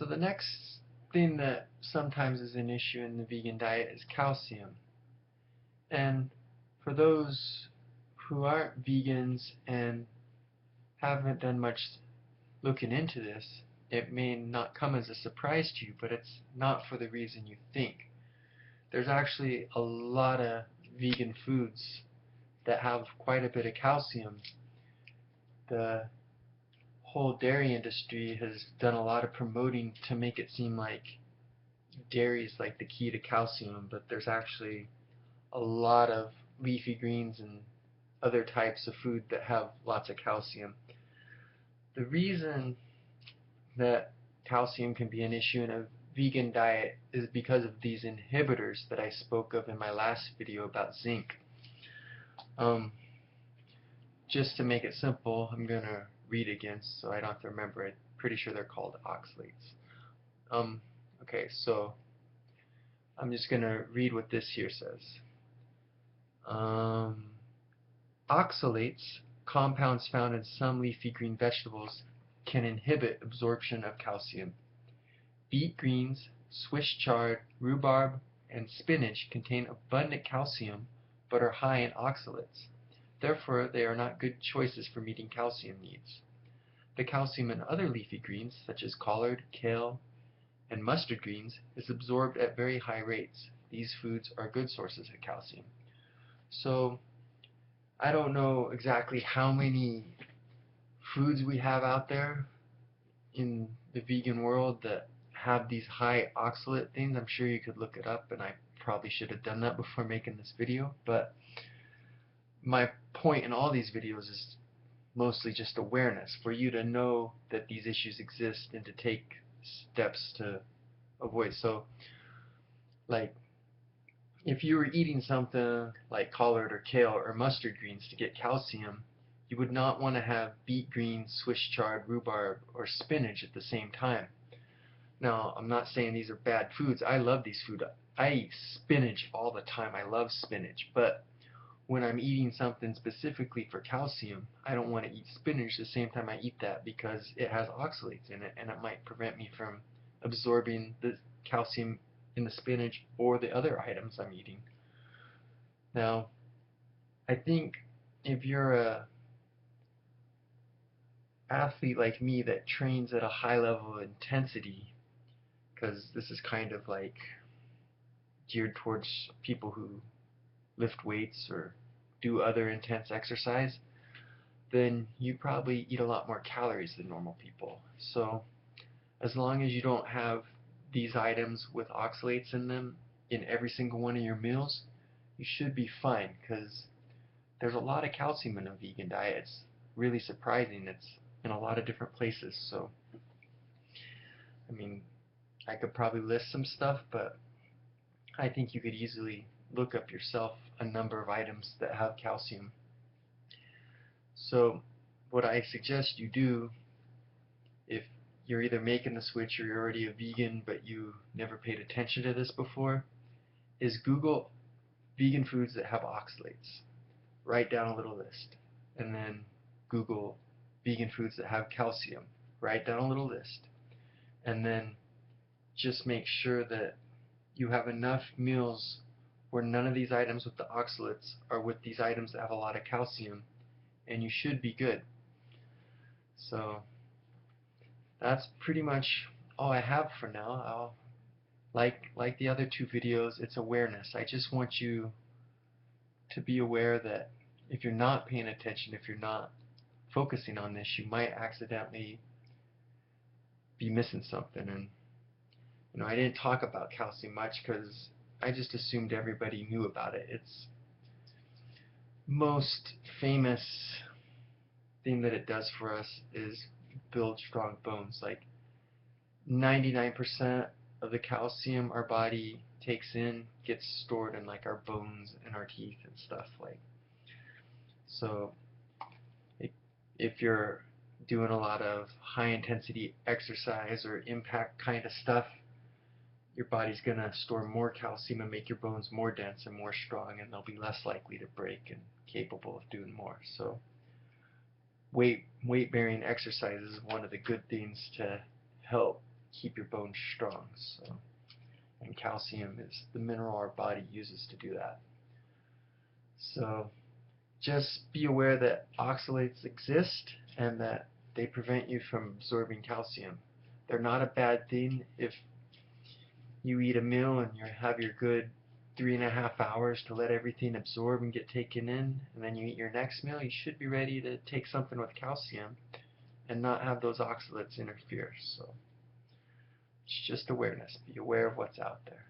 So the next thing that sometimes is an issue in the vegan diet is calcium. And for those who aren't vegans and haven't done much looking into this, it may not come as a surprise to you, but it's not for the reason you think. There's actually a lot of vegan foods that have quite a bit of calcium. The whole dairy industry has done a lot of promoting to make it seem like dairy is like the key to calcium, but there's actually a lot of leafy greens and other types of food that have lots of calcium. The reason that calcium can be an issue in a vegan diet is because of these inhibitors that I spoke of in my last video about zinc. Just to make it simple, I'm going to read again so I don't have to remember it. Pretty sure they're called oxalates. Okay, so I'm just going to read what this here says. Oxalates, compounds found in some leafy green vegetables, can inhibit absorption of calcium. Beet greens, Swiss chard, rhubarb, and spinach contain abundant calcium but are high in oxalates. Therefore, they are not good choices for meeting calcium needs. The calcium in other leafy greens, such as collard, kale, and mustard greens, is absorbed at very high rates. These foods are good sources of calcium. So, I don't know exactly how many foods we have out there in the vegan world that have these high oxalate things. I'm sure you could look it up, and I probably should have done that before making this video, but my point in all these videos is mostly just awareness, for you to know that these issues exist and to take steps to avoid. So, like, if you were eating something like collard or kale or mustard greens to get calcium, you would not want to have beet greens, Swiss chard, rhubarb, or spinach at the same time. Now, I'm not saying these are bad foods. I love these foods. I eat spinach all the time. I love spinach. But when I'm eating something specifically for calcium, I don't want to eat spinach the same time I eat that because it has oxalates in it, and it might prevent me from absorbing the calcium in the spinach or the other items I'm eating. Now, I think if you're a athlete like me that trains at a high level of intensity, because this is kind of like geared towards people who lift weights or do other intense exercise, then you probably eat a lot more calories than normal people. So as long as you don't have these items with oxalates in them in every single one of your meals, you should be fine, because there's a lot of calcium in a vegan diet. It's really surprising. It's in a lot of different places. So, I mean, I could probably list some stuff, but I think you could easily look up yourself a number of items that have calcium. So what I suggest you do, if you're either making the switch or you're already a vegan but you never paid attention to this before, is Google vegan foods that have oxalates. Write down a little list. And then Google vegan foods that have calcium. Write down a little list. And then just make sure that you have enough meals where none of these items with the oxalates are with these items that have a lot of calcium, and you should be good. So that's pretty much all I have for now. Like the other two videos, it's awareness. I just want you to be aware that if you're not paying attention, if you're not focusing on this, you might accidentally be missing something. And I didn't talk about calcium much because I just assumed everybody knew about it. Its most famous thing that it does for us is build strong bones. Like 99% of the calcium our body takes in gets stored in like our bones and our teeth and stuff. Like, so if you're doing a lot of high intensity exercise or impact kind of stuff, your body's going to store more calcium and make your bones more dense and more strong, and they'll be less likely to break and capable of doing more. So weight bearing exercise is one of the good things to help keep your bones strong. So, and calcium is the mineral our body uses to do that. So just be aware that oxalates exist and that they prevent you from absorbing calcium. They're not a bad thing. If you eat a meal and you have your good 3.5 hours to let everything absorb and get taken in, and then you eat your next meal, you should be ready to take something with calcium and not have those oxalates interfere. So it's just awareness. Be aware of what's out there.